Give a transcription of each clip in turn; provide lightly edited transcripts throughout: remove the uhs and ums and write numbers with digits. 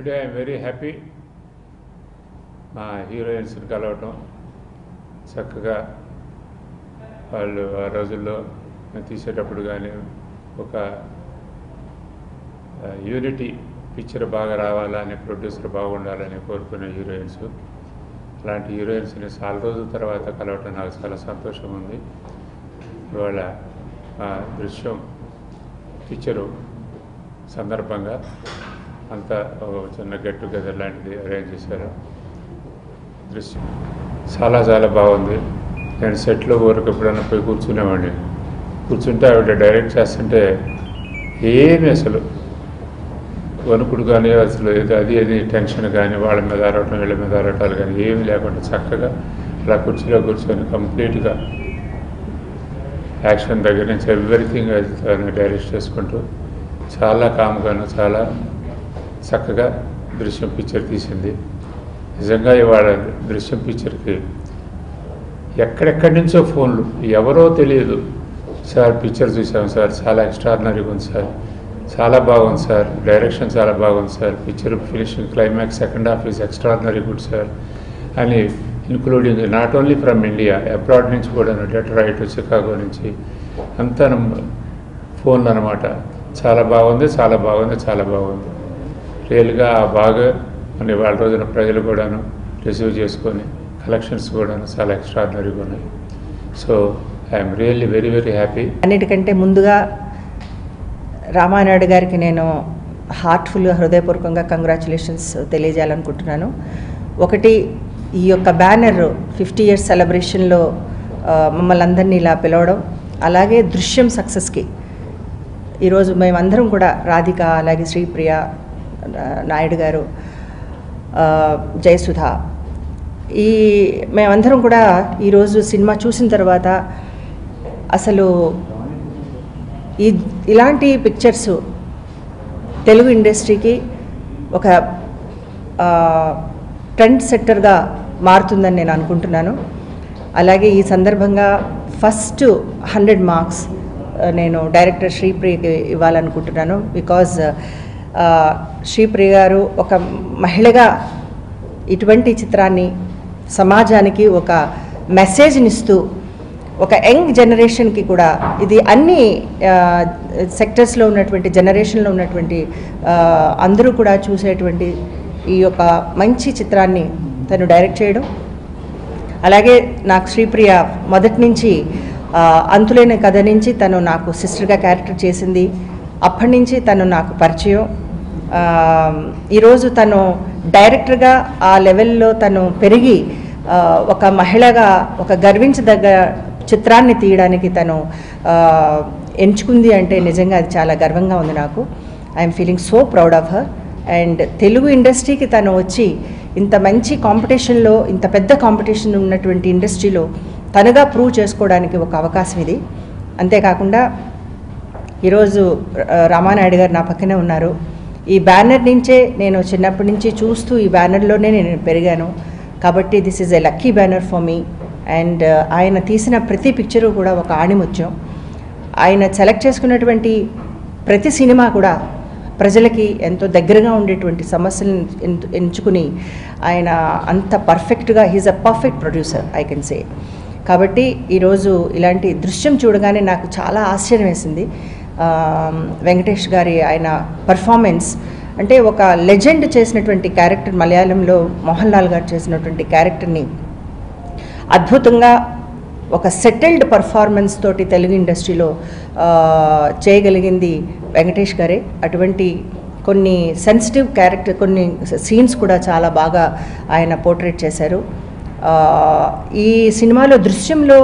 Today I'm very happy మా హీరోయిన్స్ని కలవటం. చక్కగా వాళ్ళు ఆ రోజుల్లో తీసేటప్పుడు కానీ ఒక యూనిటీ పిక్చర్ బాగా రావాలని, ప్రొడ్యూసర్ బాగుండాలని కోరుకునే హీరోయిన్స్. అలాంటి హీరోయిన్స్ని చాలా రోజుల తర్వాత కలవటం నాకు చాలా సంతోషం ఉంది. ఇవాళ దృశ్యం పిక్చరు సందర్భంగా అంతా చిన్న గెట్ టుగెదర్ లాంటిది అరేంజ్ చేశారు. దృశ్యం చాలా చాలా బాగుంది. నేను సెట్లో ఊరికి ఎప్పుడైనా పోయి కూర్చునేవాడిని. కూర్చుంటే ఆవిడ డైరెక్ట్ చేస్తుంటే ఏమి అసలు వణుకుడు కానీ అసలు అది టెన్షన్ కానీ వాళ్ళ మీద ఆడటం వీళ్ళ మీద ఆడటాలు కానీ ఏమి లేకుండా చక్కగా అలా కుర్చీలో కూర్చొని కంప్లీట్గా యాక్షన్ దగ్గర నుంచి ఎవ్రీథింగ్ డైరెక్ట్ చేసుకుంటూ చాలా కామ్గాను చాలా చక్కగా దృశ్యం పిక్చర్ తీసింది. నిజంగా ఇవాళ దృశ్యం పిక్చర్కి ఎక్కడెక్కడి నుంచో ఫోన్లు, ఎవరో తెలియదు, సార్ పిక్చర్ చూసాం సార్, చాలా ఎక్స్ట్రాడినరీగా ఉంది సార్, చాలా బాగుంది సార్, డైరెక్షన్ చాలా బాగుంది sir, picture finishing climax second half is extraordinary good sir అని, including not only from India, abroad నుంచి కూడా, డెట్రాయిట్, చికాగో నుంచి అంతా ఫోన్లు అనమాట. చాలా బాగుంది, చాలా బాగుంది, చాలా బాగుంది. రియల్గా బాగా అని వాళ్ళ రోజున ప్రజలు కూడాను రిసీవ్ చేసుకొని కలెక్షన్స్ కూడాను చాలా ఎక్స్ట్రాడినరీగా ఉన్నాయి. So I'm really very very happy. అన్నిటికంటే ముందుగా రామానాయుడు గారికి నేను హార్ట్ఫుల్గా హృదయపూర్వకంగా కంగ్రాచులేషన్స్ తెలియజేయాలనుకుంటున్నాను. ఒకటి, ఈ యొక్క బ్యానర్ 50 years సెలబ్రేషన్లో మమ్మల్ని అందరినీ ఇలా పిలవడం, అలాగే దృశ్యం సక్సెస్కి ఈరోజు మేమందరం కూడా, రాధిక, అలాగే శ్రీప్రియ, నాయుడు గారు, జయసుధ, మేమందరం కూడా ఈరోజు సినిమా చూసిన తర్వాత అసలు ఇలాంటి పిక్చర్స్ తెలుగు ఇండస్ట్రీకి ఒక ట్రెండ్ సెట్టర్గా మారుతుందని నేను అనుకుంటున్నాను. అలాగే ఈ సందర్భంగా ఫస్ట్ 100 మార్క్స్ నేను డైరెక్టర్ శ్రీప్రియకి ఇవ్వాలనుకుంటున్నాను. బికాజ్ శ్రీప్రియ గారు ఒక మహిళగా ఇటువంటి చిత్రాన్ని సమాజానికి ఒక మెసేజ్నిస్తూ, ఒక యంగ్ జనరేషన్కి కూడా, ఇది అన్ని సెక్టర్స్లో ఉన్నటువంటి జనరేషన్లో ఉన్నటువంటి అందరూ కూడా చూసేటువంటి ఈ యొక్క మంచి చిత్రాన్ని తను డైరెక్ట్ చేయడం. అలాగే నాకు శ్రీప్రియ మొదటి నుంచి అంతులేని కథ నుంచి తను నాకు సిస్టర్గా క్యారెక్టర్ చేసింది. అప్పటి నుంచి తను నాకు పరిచయం. ఈరోజు తను డైరెక్టర్గా ఆ లెవెల్లో తను పెరిగి ఒక మహిళగా ఒక గర్వించదగ్గ చిత్రాన్ని తీయడానికి తను ఎంచుకుంది అంటే నిజంగా అది చాలా గర్వంగా ఉంది నాకు. I'm feeling so proud of her. And Telugu ఇండస్ట్రీకి తను వచ్చి ఇంత మంచి కాంపిటీషన్లో, ఇంత పెద్ద కాంపిటీషన్ ఉన్నటువంటి ఇండస్ట్రీలో తనగా ప్రూవ్ చేసుకోవడానికి ఒక అవకాశం ఇది. అంతేకాకుండా ఈరోజు రామానాయుడు గారు నా పక్కనే ఉన్నారు. ఈ బ్యానర్ నుంచే నేను చిన్నప్పటి నుంచి చూస్తూ ఈ బ్యానర్లోనే నేను పెరిగాను. కాబట్టి this is a lucky banner for me. And ఆయన తీసిన ప్రతి పిక్చరు కూడా ఒక ఆణిముత్యం. ఆయన సెలెక్ట్ చేసుకున్నటువంటి ప్రతి సినిమా కూడా ప్రజలకి ఎంతో దగ్గరగా ఉండేటువంటి సమస్యలను ఎంచుకుని ఆయన అంత పర్ఫెక్ట్గా, he's a perfect producer I can say. కాబట్టి ఈరోజు ఇలాంటి దృశ్యం చూడగానే నాకు చాలా ఆశ్చర్యం వేసింది. వెంకటేష్ గారి ఆయన పర్ఫార్మెన్స్ అంటే ఒక లెజెండ్ చేసినటువంటి క్యారెక్టర్, మలయాళంలో మోహన్ లాల్ గారు చేసినటువంటి క్యారెక్టర్ని అద్భుతంగా ఒక సెటిల్డ్ పర్ఫార్మెన్స్ తోటి తెలుగు ఇండస్ట్రీలో చేయగలిగింది వెంకటేష్ గారే. అటువంటి కొన్ని సెన్సిటివ్ క్యారెక్టర్, కొన్ని సీన్స్ కూడా చాలా బాగా ఆయన పోర్ట్రేట్ చేశారు. ఈ సినిమాలో దృశ్యంలో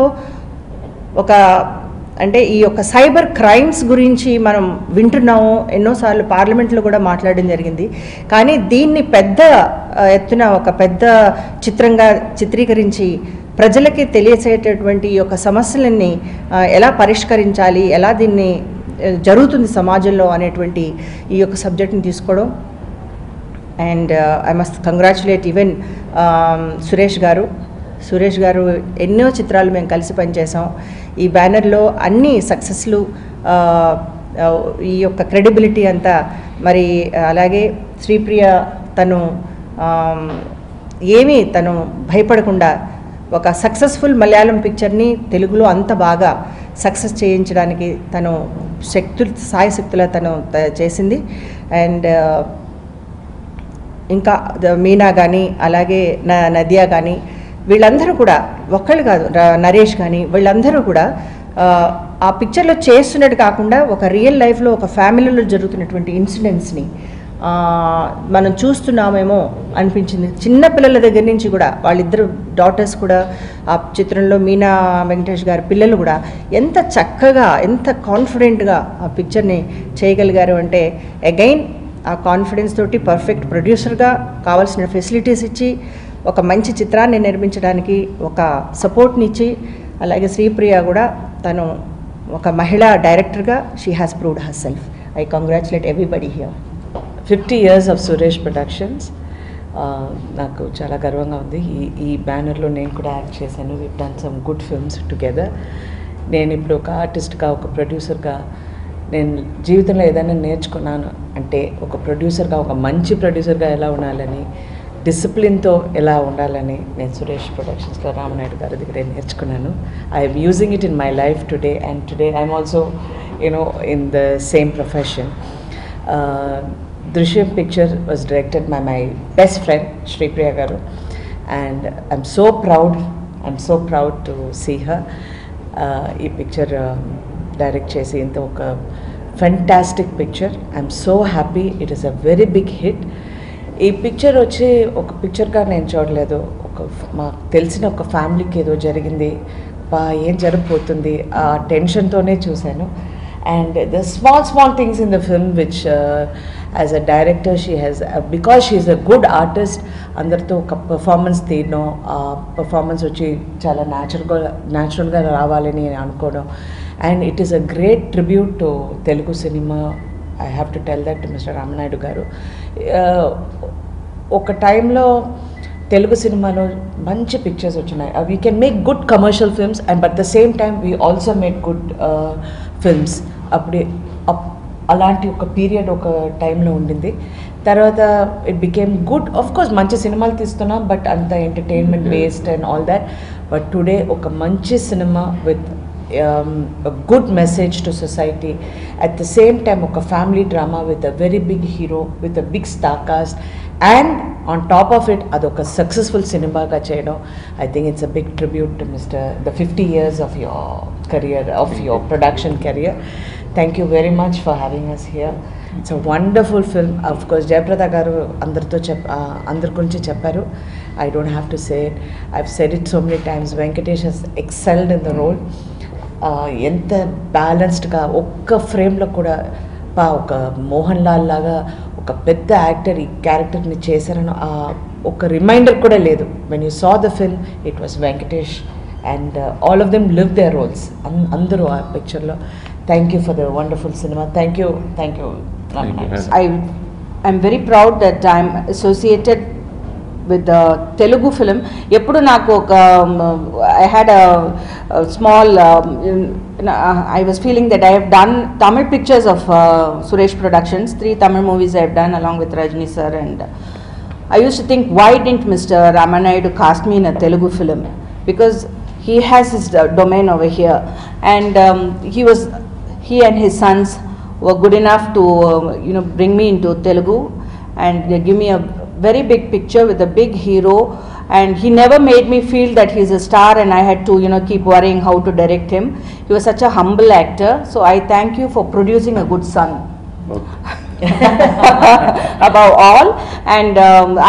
ఒక అంటే ఈ యొక్క సైబర్ క్రైమ్స్ గురించి మనం వింటున్నాము, ఎన్నోసార్లు పార్లమెంట్లో కూడా మాట్లాడడం జరిగింది. కానీ దీన్ని పెద్ద ఎత్తున ఒక పెద్ద చిత్రంగా చిత్రీకరించి ప్రజలకి తెలియచేటటువంటి ఈ యొక్క సమస్యలన్నీ ఎలా పరిష్కరించాలి, ఎలా దీన్ని జరుగుతుంది సమాజంలో అనేటువంటి ఈ యొక్క సబ్జెక్ట్ని తీసుకోవడం. And I must congratulate even Suresh గారు ఎన్నో చిత్రాలు మేము కలిసి పనిచేసాం. ఈ బ్యానర్లో అన్ని సక్సెస్లు, ఈ యొక్క క్రెడిబిలిటీ అంతా మరి అలాగే శ్రీప్రియ తను ఏమీ తను భయపడకుండా ఒక సక్సెస్ఫుల్ మలయాళం పిక్చర్ని తెలుగులో అంత బాగా సక్సెస్ చేయించడానికి తను సాయశక్తుల తను చేసింది. అండ్ ఇంకా మీనా కానీ అలాగే నదియా కానీ వీళ్ళందరూ కూడా ఒక్కళ్ళు కాదు, నరేష్ కానీ వీళ్ళందరూ కూడా ఆ పిక్చర్లో చేస్తున్నట్టు కాకుండా ఒక రియల్ లైఫ్లో ఒక ఫ్యామిలీలో జరుగుతున్నటువంటి ఇన్సిడెంట్స్ని మనం చూస్తున్నామేమో అనిపించింది. చిన్నపిల్లల దగ్గర నుంచి కూడా వాళ్ళిద్దరు డాటర్స్ కూడా ఆ చిత్రంలో మీనా వెంకటేష్ గారి పిల్లలు కూడా ఎంత చక్కగా ఎంత కాన్ఫిడెంట్గా ఆ పిక్చర్ని చేయగలిగారు అంటే అగైన్ ఆ కాన్ఫిడెన్స్ తోటి పర్ఫెక్ట్ ప్రొడ్యూసర్గా కావాల్సిన ఫెసిలిటీస్ ఇచ్చి ఒక మంచి చిత్రాన్ని నిర్మించడానికి ఒక సపోర్ట్ని ఇచ్చి, అలాగే శ్రీప్రియ కూడా తను ఒక మహిళా డైరెక్టర్గా she has proved her self. I congratulate everybody here. 50 years of Suresh productions. నాకు చాలా గర్వంగా ఉంది. ఈ బ్యానర్లో నేను కూడా యాక్ట్ చేశాను. We done some good films together. నేను ఇప్పుడు ఒక ఆర్టిస్ట్గా, ఒక ప్రొడ్యూసర్గా నేను జీవితంలో ఏదైనా నేర్చుకున్నాను అంటే ఒక ప్రొడ్యూసర్గా, ఒక మంచి ప్రొడ్యూసర్గా ఎలా ఉండాలని, డిసిప్లిన్తో ఎలా ఉండాలని నేను సురేష్ ప్రొడక్షన్స్లో రామనాయుడు గారి దగ్గర నేర్చుకున్నాను. I'm using it in my life today, and today I'm also in the same profession. Drishyam picture was directed by my best friend Shri Priya Garu, and I'm so proud to see her. Ee picture direct chesi into oka fantastic picture. I'm so happy. It is a very big hit. Ee picture vachi oka picture ga nenu chodaledu, oka maaku telisina oka family ki edo jarigindi ba em jarabotundi aa tension tone chusanu. And the small things in the film which as a director she has because she is a good artist, andartho oka performance theno performance vachi chala natural ga ravalani anukodam, and it is a great tribute to Telugu cinema. I have to tell that to Mr. Ramanayudu garu. Oka time lo Telugu cinema lo manchi pictures vachinayi. We can make good commercial films, and but at the same time we also made good films. అప్పుడే అలాంటి ఒక period ఒక టైంలో ఉండింది. తర్వాత it became good. Of course మంచి సినిమాలు తీస్తున్నాం, బట్ అంత entertainment based and all that. But today ఒక మంచి సినిమా with good message to society, at the same time ఒక family drama with a very big hero, with a big star cast, and on top of it అదొక successful సినిమాగా చేయడం, I think it's a big tribute to the 50 years of your career, of your production career. Thank you very much for having us here. It's a wonderful film. Of course, Jayaprada garu andar gurinchi chepparu. I don't have to say it. I've said it so many times. Venkatesh has excelled in the role. Enta balanced ga okka frame lo kuda oka Mohan Lal laga oka pedda actor ee character ni chesaranu oka reminder kuda ledu. When you saw the film, it was Venkatesh, and all of them lived their roles. Andaru aa picture lo. Thank you for the wonderful cinema. Thank you. I'm very proud that I'm associated with the Telugu film. Eppudu naaku oka I had a small I was feeling that I have done Tamil pictures of Suresh Productions. 3 Tamil movies I have done along with Rajni sir, and I used to think, why didn't Mr. Ramanayudu cast me in a Telugu film, because he has his domain over here, and he and his sons were good enough to bring me into Telugu, and they give me a very big picture with a big hero, and he never made me feel that he's a star and I had to keep worrying how to direct him. He was such a humble actor, so I thank you for producing a good son. Above all, and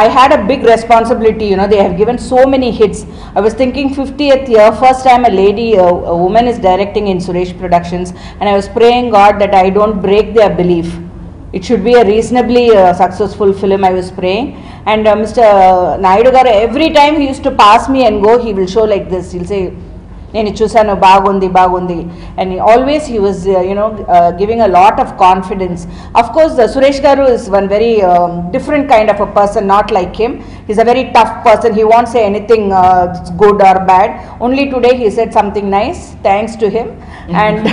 I had a big responsibility. They have given so many hits. I was thinking 50th year, first time a woman is directing in Suresh Productions, and I was praying God that I don't break their belief. It should be a reasonably successful film, I was praying. And Mr. Naidu garu, every time he used to pass me and go, he will show like this. He'll say, నేను చూసాను బాగుంది, and always he was giving a lot of confidence. Of course, Suresh garu is one very different kind of a person, not like him. he's a very tough person. He won't say anything good or bad. Only today he said something nice, thanks to him. And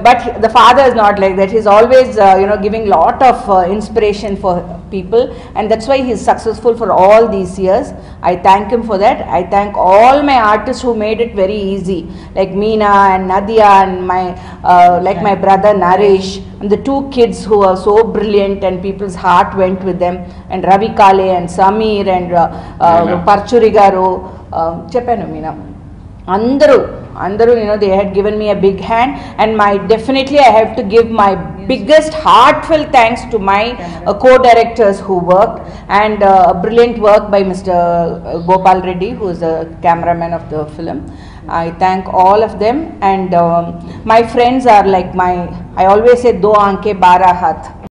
but the father is not like that. He's always giving lot of inspiration for people, and that's why he's successful for all these years. I thank him for that. I thank all my artists who made it very easy, like Meena and Nadia and my brother Naresh, and the two kids who are so brilliant and people's heart went with them, and Ravi Kale and Samir and Parchuri Garu, Cheppanu Meena. Andaru, they had given me a big hand, and definitely I have to give my biggest heartfelt thanks to my co-directors who worked, and brilliant work by Mr. Gopal Reddy, who is the cameraman of the film. I thank all of them, and my friends are like I always say, do aanke bara hath.